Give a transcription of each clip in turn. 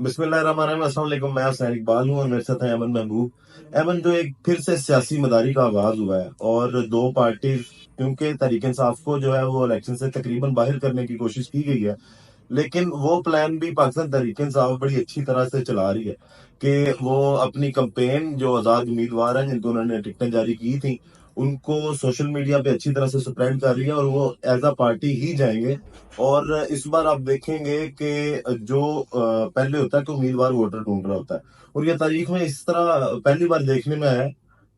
बिस्मिल्लाहिर्रहमानिर्रहीम, अस्सलाम वालेकुम। मैं हुसैन इकबाल हूँ और मेरे साथ है अमन महबूब। अमन, जो एक फिर से सियासी मदारी का आगाज हुआ है और दो पार्टी, क्योंकि तहरीक इंसाफ को जो है वो इलेक्शन से तकरीबन बाहर करने की कोशिश की गई है, लेकिन वो प्लान भी पाकिस्तान तहरीक इंसाफ बड़ी अच्छी तरह से चला रही है कि वो अपनी कंपेन, जो आज़ाद उम्मीदवार हैं जिनको उन्होंने टिकटें जारी की थी, उनको सोशल मीडिया पे अच्छी तरह से स्प्रेड कर रही है और वो एज अ पार्टी ही जाएंगे। और इस बार आप देखेंगे कि जो पहले होता है कि उम्मीदवार वोटर ढूंढ रहा होता है, और ये तारीख में इस तरह पहली बार देखने में आया है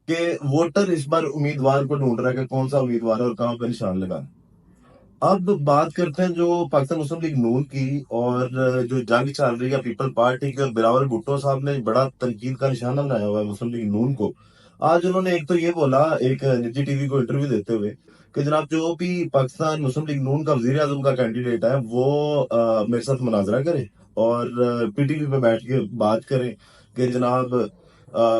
कि वोटर इस बार उम्मीदवार को ढूंढ रहा है कि कौन सा उम्मीदवार है और कहाँ पर निशान लगा। अब बात करते हैं जो पाकिस्तान मुस्लिम लीग नून की, और जो जंग चल रही है पीपल पार्टी की, और बिलावल भुट्टो साहब ने बड़ा तनकीद का निशाना बनाया हुआ है मुस्लिम लीग नून को। आज उन्होंने एक तो ये बोला एक निजी टीवी को इंटरव्यू देते हुए कि जनाब जो भी पाकिस्तान मुस्लिम लीग नून का वजीर आजम का कैंडिडेट है वो मेरे साथ मुनाजरा करे और पीटीवी पे बैठ के बात करें कि जनाब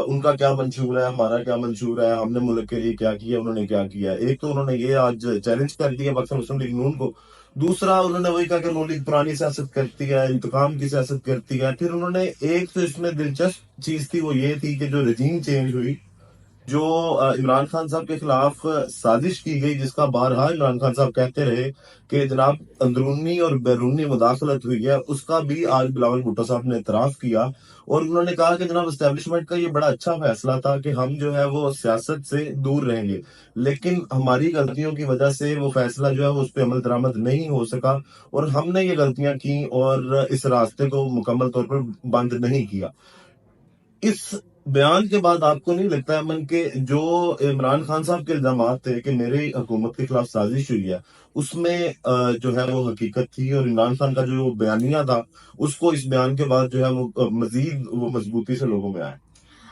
उनका क्या मंशूर है, हमारा क्या मंशूर है, हमने मुल्क के लिए क्या किया, उन्होंने क्या किया। एक तो उन्होंने ये आज चैलेंज कर दिया पाकिस्तान मुस्लिम लीग नून को। दूसरा उन्होंने वही कहा कि नून लीग पुरानी सियासत करती है, इंतकाम की सियासत करती है। फिर उन्होंने एक तो इसमें दिलचस्प चीज थी, वो ये थी कि जो रजीम चेंज हुई, जो इमरान खान साहब के खिलाफ साजिश की गई, जिसका बारहा इमरान खान साहब कहते रहे कि जनाब अंदरूनी और बैरूनी मुदाखलत हुई है, उसका भी आज बिलावल भुट्टो साहब ने इतराफ किया। और उन्होंने कहा कि जनाब एस्टेब्लिशमेंट का ये बड़ा अच्छा फैसला था कि हम जो है वो सियासत से दूर रहेंगे, लेकिन हमारी गलतियों की वजह से वो फैसला जो है वो उस पर अमल दरामद नहीं हो सका, और हमने ये गलतियां की और इस रास्ते को मुकम्मल तौर पर बंद नहीं किया। इस बयान के बाद आपको नहीं लगता है मन के जो इमरान खान साहब के इल्जाम थे कि मेरी हुकूमत के खिलाफ साजिश हुई है, उसमें जो है वो हकीकत थी, और इमरान खान का जो बयानिया था उसको इस बयान के बाद जो है वो मजीद वो मजबूती से लोगों में आया।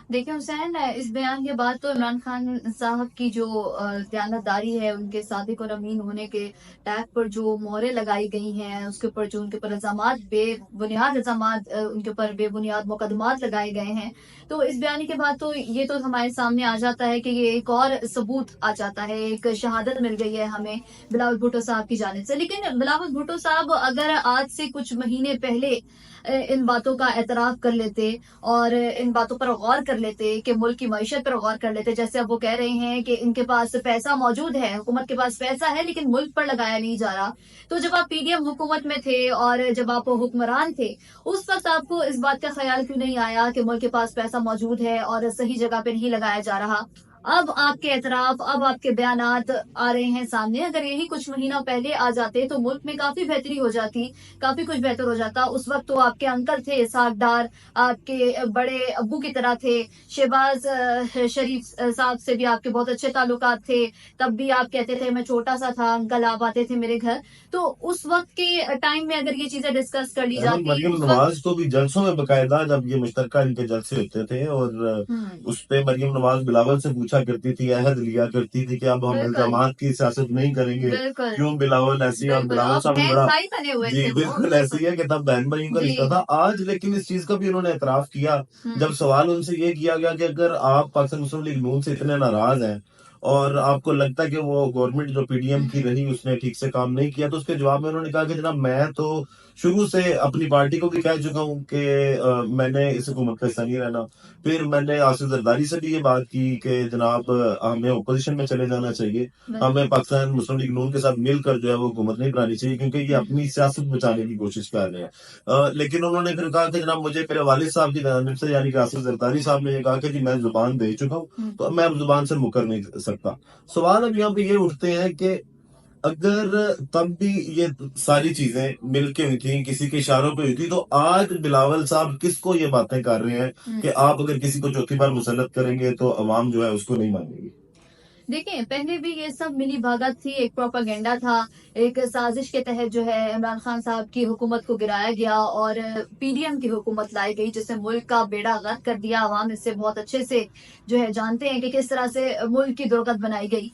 देखिए हुसैन, इस बयान के बाद तो इमरान खान साहब की जो दयानतदारी है, उनके सादिक और अमीन होने के टैग पर जो मोहरें लगाई गई हैं, उसके ऊपर जो उनके ऊपर इल्जामात बेबुनियाद इल्जामात उनके ऊपर बेबुनियाद मुकदमात लगाए गए हैं, तो इस बयान के बाद तो ये तो हमारे सामने आ जाता है कि ये एक और सबूत आ जाता है, एक शहादत मिल गई है हमें बिलावल भुट्टो साहब की जानिब से। लेकिन बिलावल भुट्टो साहब अगर आज से कुछ महीने पहले इन बातों का एतराफ कर लेते और इन बातों पर गौर कर लेते कि मुल्क की मईशत पर गौर कर लेते, जैसे अब वो कह रहे हैं कि इनके पास पैसा मौजूद है, हुकूमत के पास पैसा है लेकिन मुल्क पर लगाया नहीं जा रहा। तो जब आप पीडीएम हुकूमत में थे और जब आप हुक्मरान थे, उस वक्त आपको इस बात का ख्याल क्यों नहीं आया कि मुल्क के पास पैसा मौजूद है और सही जगह पे नहीं लगाया जा रहा? अब आपके एतराफ, अब आपके बयानात आ रहे हैं सामने। अगर यही कुछ महीना पहले आ जाते तो मुल्क में काफी बेहतरी हो जाती, काफी कुछ बेहतर हो जाता। उस वक्त तो आपके अंकल थे इसहाक डार, आपके बड़े अब्बू की तरह थे। शहबाज शरीफ साहब से भी आपके बहुत अच्छे ताल्लुकात थे। तब भी आप कहते थे मैं छोटा सा था, अंकल आप आते थे मेरे घर। तो उस वक्त के टाइम में अगर ये चीजें डिस्कस कर ली जाती, मरियम उस नवाज तो भी जलसों में बकायदा जब ये मुश्तरका इनके जलसे होते थे, और उस पे मरियम नवाज बिलावल से पूछा करती थी, अहद लिया करती थी कि अब हम इल्जामात की सियासत नहीं करेंगे, क्यों बिलावल ऐसी, और बिलावल साहब बड़ा जी बिल्कुल ऐसी है कि तब बहन भाइयों का रिश्ता था। आज लेकिन इस चीज का भी उन्होंने एतराफ किया जब सवाल उनसे ये किया गया कि अगर आप पाकिस्तान मुस्लिम लीग नून से इतने नाराज हैं और आपको लगता है कि वो गवर्नमेंट जो पीडीएम की रही उसने ठीक से काम नहीं किया, तो उसके जवाब में उन्होंने कहा कि जनाब मैं तो शुरू से अपनी पार्टी को भी कह चुका हूँ कि मैंने इस हुकूमत का हिस्सा नहीं रहना। फिर मैंने आसिफ जरदारी से भी ये बात की कि जनाब हमें ओपोजिशन में चले जाना चाहिए, हमें पाकिस्तान मुस्लिम लीग नून के साथ मिलकर जो है वो हुकूमत नहीं बनानी चाहिए, क्योंकि ये अपनी सियासत बचाने की कोशिश कर रहे हैं। लेकिन उन्होंने फिर कहा कि जनाब मुझे मेरे वालिद साहब की जानिब से, यानी कि आसिफ जरदारी साहब ने ये कहा कि जी मैं जुबान दे चुका हूँ, तो मैं अब जुबान से मुकर नहीं सकता। सवाल अब यहाँ पे ये उठते हैं कि अगर तब भी ये सारी चीजें मिलके हुई थी, किसी के इशारों पे हुई थी, तो आज बिलावल साहब किसको ये बातें कर रहे हैं कि आप अगर किसी को चौथी बार मुसल्लत करेंगे तो अवाम जो है उसको नहीं मानेगी? देखिए, पहले भी ये सब मिली भगत थी, एक प्रोपागेंडा था, एक साजिश के तहत जो है इमरान खान साहब की हुकूमत को गिराया गया और पीडीएम की हुकूमत लाई गई, जिससे मुल्क का बेड़ा गर्क कर दिया। अवाम इससे बहुत अच्छे से जो है जानते हैं कि किस तरह से मुल्क की दुर्गत बनाई गई।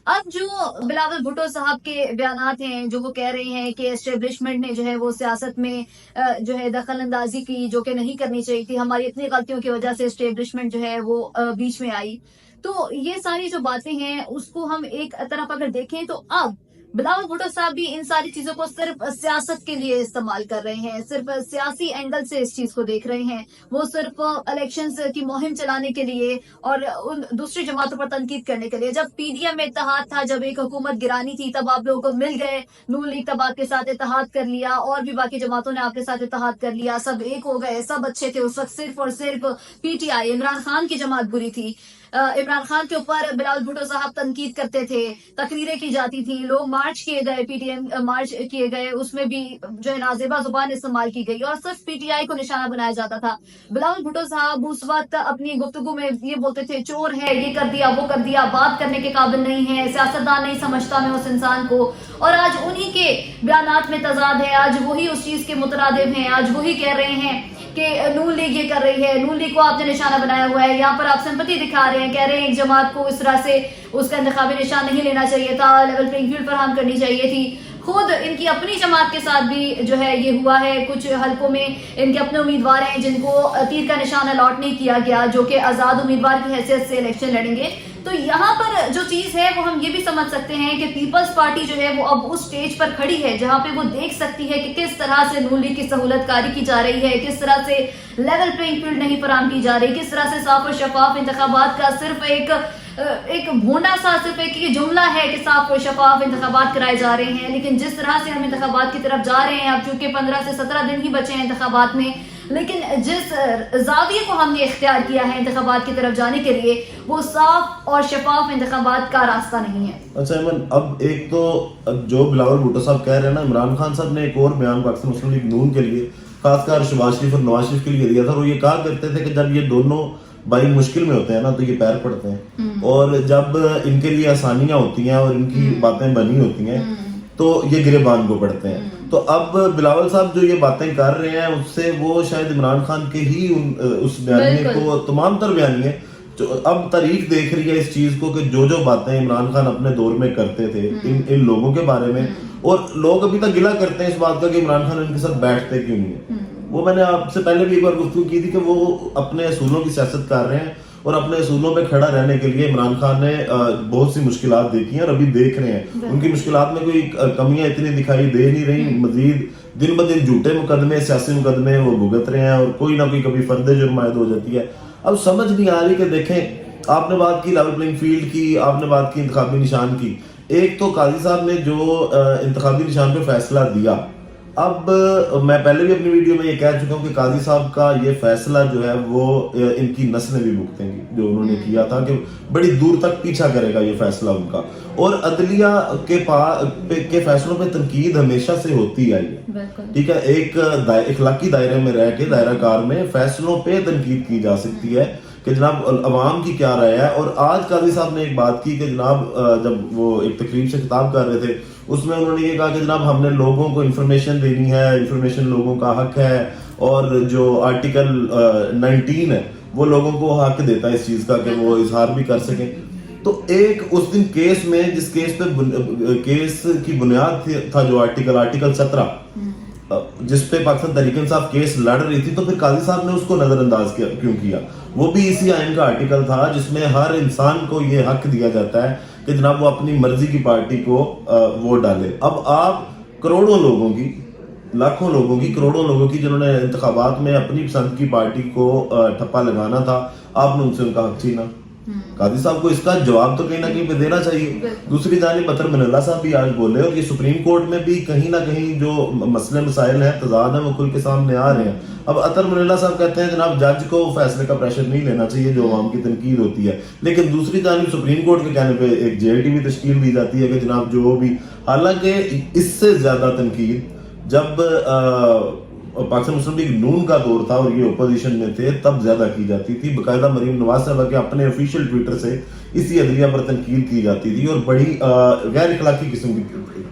अब जो बिलावल भुट्टो साहब के बयानात हैं, जो वो कह रहे हैं कि एस्टेब्लिशमेंट ने जो है वो सियासत में जो है दखल अंदाजी की, जो कि नहीं करनी चाहिए थी, हमारी इतनी गलतियों की वजह से एस्टेब्लिशमेंट जो है वो बीच में आई। तो ये सारी जो बातें हैं उसको हम एक तरफ अगर देखें तो अब بلاول بھٹو صاحب بھی ان ساری چیزوں کو صرف سیاست کے لیے استعمال کر رہے ہیں, صرف سیاسی اینگل سے اس چیز کو دیکھ رہے ہیں. وہ صرف الیکشنز کی مہم چلانے کے لیے اور ان دوسری جماعتوں پر تنقید کرنے کے لیے. جب پی ڈی ایم میں اتحاد تھا, جب ایک حکومت گرانی تھی, تب آپ لوگوں کو مل گئے, نون لیگ تب آپ کے ساتھ اتحاد کر لیا, اور بھی باقی جماعتوں نے آپ کے ساتھ اتحاد کر لیا, سب ایک ہو گئے, سب اچھے تھے. اس وقت صرف اور صرف P T I, Imran Khan کی جماعت بری تھی. عمران خان کے اوپر بلاول بھٹو صاحب تنقید کرتے تھے, تقریریں کی جاتی تھیں, لوگ مارچ کیے گئے, پی ٹی ایم مارچ کیے گئے, اس میں بھی جو ہے نازیبا زبان استعمال کی گئی اور صرف پی ٹی آئی کو نشانہ بنایا جاتا تھا. بلاول بھٹو صاحب اس وقت اپنی گفتگو میں یہ بولتے تھے چور ہے, یہ کر دیا, وہ کر دیا, بات کرنے کے قابل نہیں ہے, سیاستدان نہیں سمجھتا میں اس انسان کو. اور آج انہی کے بیانات میں تضاد ہے, آج وہی اس چیز کے مترادف ہیں, آج وہی کہہ رہے ہیں کہ نون لیگ یہ کر رہی ہے, نون لیگ کو آپ نے نشانہ بنایا ہوا ہے. یہاں پر آپ سمپتی دکھا رہے ہیں, کہہ رہے ہیں ایک جماعت کو اس طرح سے اس کا انتخابی نشان نہیں لینا چاہیے تھا, لیول پلینگ فیلڈ فراہم کرنی چاہیے تھی. خود ان کی اپنی جماعت کے ساتھ بھی جو ہے یہ ہوا ہے, کچھ حلقوں میں ان کے اپنے امیدوار ہیں جن کو تیر کا نشان الاٹ نہیں کیا گیا, جو کہ آزاد امیدوار کی حیثیت سے الیکشن لڑیں گے. تو یہاں پر جو چیز ہے وہ ہم یہ بھی سمجھ سکتے ہیں کہ پیپلز پارٹی جو ہے وہ اب اس سٹیج پر کھڑی ہے جہاں پہ وہ دیکھ سکتی ہے کہ کس طرح سے نون لیگ کی سہولت کاری کی جا رہی ہے, کس طرح سے لیول پلینگ فیلڈ نہیں فراہم کی جا رہی, کس طرح سے صاف اور شفاف انتخابات کا صرف ایک بھونڈا سا صرف ایک یہ جملہ ہے کہ صاف اور شفاف انتخابات کرائے جا رہے ہیں. لیکن جس طرح سے ہم انتخابات کی طرف جا رہے ہیں, اب چونکہ 15 سے 17 دن ہی بچے ہیں انتخابات میں, لیکن جس زاویے کو ہم نے اختیار کیا ہے انتخابات کی طرف جانے کے لیے, وہ صاف اور شفاف انتخابات کا راستہ نہیں ہے. اچھا ایمن, اب ایک تو جو بلاول بھٹو صاحب کہہ رہے ہیں نا, عمران خان صاحب نے ایک اور بیان پاکستان مسلم لیگ نون کے لیے, خاص کر شہباز شریف اور نواز شریف کے لیے دیا تھا. وہ یہ کہا کرتے تھے کہ جب یہ دونوں بھائی مشکل میں ہوتے ہیں نا تو یہ پیر پڑتے ہیں, اور جب ان کے لیے آسانیاں ہوتی ہیں اور ان کی باتیں بنی ہوتی ہیں تو یہ گریبان کو پڑتے ہیں. تو اب بلاول صاحب جو یہ باتیں کر رہے ہیں اس سے وہ شاید عمران خان کے ہی اس بیانیے کو, تمام تر بیانیے اب تاریخ دیکھ رہی ہے اس چیز کو کہ جو باتیں عمران خان اپنے دور میں کرتے تھے ان لوگوں کے بارے میں, اور لوگ ابھی تک گلہ کرتے ہیں اس بات کا کہ عمران خان ان کے ساتھ بیٹھتے کیوں نہیں ہیں. وہ میں نے آپ سے پہلے بھی ایک بار گفتگو کی تھی کہ وہ اپنے اصولوں کی سیاست کر رہے ہیں, اور اپنے اصولوں پہ کھڑا رہنے کے لیے عمران خان نے بہت سی مشکلات دیکھی ہیں اور ابھی دیکھ رہے ہیں. ان کی مشکلات میں کوئی کمیاں اتنی دکھائی دے نہیں رہی, مزید دن بدن جھوٹے مقدمے, سیاسی مقدمے وہ بھگت رہے ہیں, اور کوئی نہ کوئی کبھی فرد جرم عائد ہو جاتی ہے. اب سمجھ نہیں آ رہی کہ دیکھیں, آپ نے بات کی لیول پلینگ فیلڈ کی, آپ نے بات کی انتخابی نشان کی. ایک تو قاضی صاحب نے جو انتخابی نشان پہ فیصلہ دیا, اب میں پہلے بھی اپنی ویڈیو میں یہ کہہ چکا ہوں کہ قاضی صاحب کا یہ فیصلہ جو ہے وہ ان کی نسلیں بھی بھگتیں گی. جو انہوں نے کیا تھا کہ بڑی دور تک پیچھا کرے گا یہ فیصلہ ان کا, اور عدلیہ کے فیصلوں پہ تنقید ہمیشہ سے ہوتی آئی ہے. ٹھیک ہے, ایک اخلاقی دائرے میں رہ کے, دائرہ کار میں فیصلوں پہ تنقید کی جا سکتی ہے کہ جناب عوام کی کیا رائے ہے. اور آج قاضی صاحب نے ایک بات کی کہ جناب جب وہ ایک تقریب سے خطاب کر رہے تھے, اس میں انہوں نے یہ کہا کہ جناب ہم نے لوگوں کو انفارمیشن دینی ہے, انفارمیشن لوگوں کا حق ہے, اور جو آرٹیکل 19 ہے وہ لوگوں کو حق دیتا ہے اس چیز کا کہ وہ اظہار بھی کر سکیں. تو ایک اس دن کیس میں, جس کیس پہ کیس کی بنیاد تھا جو آرٹیکل 17 جس پہ پاکستان تحریک انصاف کیس لڑ رہی تھی, تو پھر قاضی صاحب نے اس کو نظر انداز کیوں کیا؟ وہ بھی اسی آئین کا آرٹیکل تھا جس میں ہر انسان کو یہ حق دیا جاتا ہے کہ جناب وہ اپنی مرضی کی پارٹی کو ووٹ ڈالے. اب آپ کروڑوں لوگوں کی, لاکھوں لوگوں کی, کروڑوں لوگوں کی جنہوں نے انتخابات میں اپنی پسند کی پارٹی کو ٹھپا لگانا تھا, آپ نے ان سے ان کا حق چھینا. قاضی صاحب کو اس کا جواب تو کہیں نہ کہیں پہ دینا چاہیے. دوسری جانب اطہر من اللہ صاحب بھی آج بولے, اور یہ سپریم کورٹ میں بھی کہیں نہ کہیں جو مسئلے مسائل ہیں, تضاد ہیں, وہ کھل کے سامنے آ رہے ہیں. اب اطہر من اللہ صاحب کہتے ہیں جناب جج کو فیصلے کا پریشر نہیں لینا چاہیے جو عوام کی تنقید ہوتی ہے, لیکن دوسری جانب سپریم کورٹ کے کہنے پہ ایک جے ٹی بھی تشکیل دی جاتی ہے کہ جناب جو بھی, حالانکہ اس سے زیادہ تنقید جب پاکستان مسلم لیگ نون کا دور تھا اور یہ اپوزیشن میں تھے تب زیادہ کی جاتی تھی. باقاعدہ مریم نواز صاحبہ کے اپنے آفیشیل ٹویٹر سے اسی عدلیہ پر تنقید کی جاتی تھی, اور بڑی غیر اخلاقی قسم کی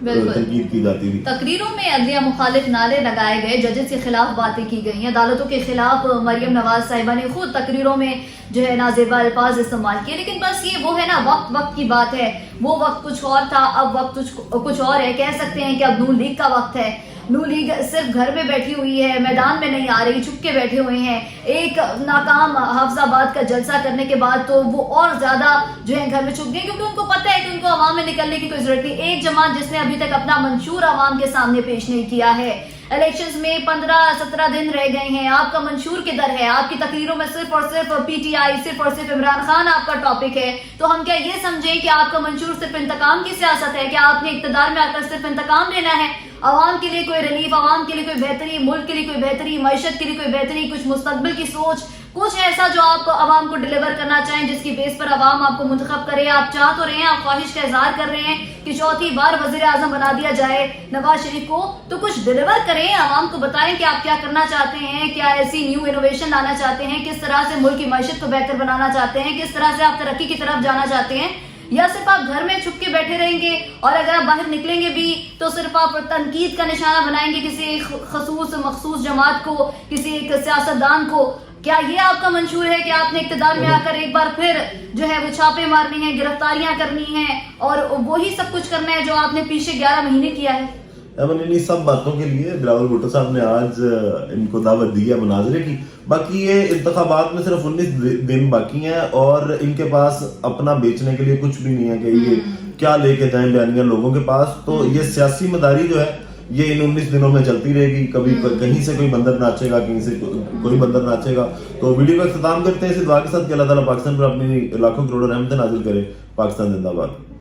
تنقید کی جاتی تھی. تقریروں میں عدلیہ مخالف نعرے لگائے گئے, ججز کے خلاف باتیں کی گئی ہیں, عدالتوں کے خلاف مریم نواز صاحبہ نے خود تقریروں میں جو ہے نازیبا الفاظ استعمال کیے. لیکن بس یہ وہ ہے نا, وقت کی بات ہے. وہ وقت کچھ اور تھا, اب وقت کچھ اور ہے. کہہ سکتے ہیں کہ اب نون لیگ کا وقت ہے, नू लीग सिर्फ घर में बैठी हुई है, मैदान में नहीं आ रही, छुप के बैठे हुए हैं। एक नाकाम हाफिजाबाद का जलसा करने के बाद तो वो और ज्यादा जो है घर में छुप गए, क्योंकि उनको पता है कि उनको अवाम में निकलने की कोई जरूरत नहीं। एक जमात जिसने अभी तक अपना मंशूर अवाम के सामने पेश नहीं किया है। इलेक्शंस में 15-17 दिन रह गए हैं, आपका मंशूर किधर है? आपकी तकरीरों में सिर्फ और सिर्फ पीटीआई, सिर्फ और सिर्फ इमरान खान आपका टॉपिक है। तो हम क्या ये समझें कि आपका मंशूर सिर्फ इंतकाम की सियासत है? क्या आपने इक्तदार में आकर सिर्फ इंतकाम लेना है? आवाम के लिए कोई रिलीफ, आवाम के लिए कोई बेहतरी, मुल्क के लिए कोई बेहतरी, मईशत के लिए कोई बेहतरी, कुछ मुस्तकबिल की सोच, कुछ ऐसा जो आप आवाम को डिलीवर करना चाहें, जिसकी बेस पर आवाम आपको मुंतखब करे? आप चाह तो रहे हैं, आप ख्वाहिश का इजहार कर रहे हैं कि चौथी बार वजीर आजम बना दिया जाए नवाज शरीफ को, तो कुछ डिलीवर करें, आवाम को बताएं कि आप क्या करना चाहते हैं, क्या ऐसी न्यू इनोवेशन लाना चाहते हैं, किस तरह से मुल्क की मईशत को बेहतर बनाना चाहते हैं, किस तरह से आप तरक्की की तरफ जाना चाहते हैं, या सिर्फ आप घर में छुप के बैठे रहेंगे और अगर आप बाहर निकलेंगे भी तो सिर्फ आप तनकीद का निशाना बनाएंगे किसी एक खसूस मखसूस जमात को, किसी एक सियासतदान को? क्या ये आपका मंशूर है कि आपने इक्तदार में आकर एक बार फिर जो है वो छापे मारने हैं, गिरफ्तारियां करनी हैं और वही सब कुछ करना है जो आपने पीछे 11 महीने किया है? इन्हीं सब बातों के लिए बिलावल भुट्टो साहब ने आज इनको दावत दी है मुनाजरे की। बाकी ये इंतखाबात में सिर्फ 19 दिन बाकी हैं और इनके पास अपना बेचने के लिए कुछ भी नहीं है कि ये क्या लेके जाएं बयानिया लोगों के पास। तो ये सियासी मदारी जो है ये इन 19 दिनों में चलती रहेगी। कभी कहीं से कोई बंदर नाचेगा, कहीं से कोई बंदर नाचेगा। तो वीडियो का इख्तिताम करते हैं इस दुआ के साथ कि अल्लाह ताला पाकिस्तान पर अपनी लाखों करोड़ों रहमतें नाजिल करे। पाकिस्तान जिंदाबाद।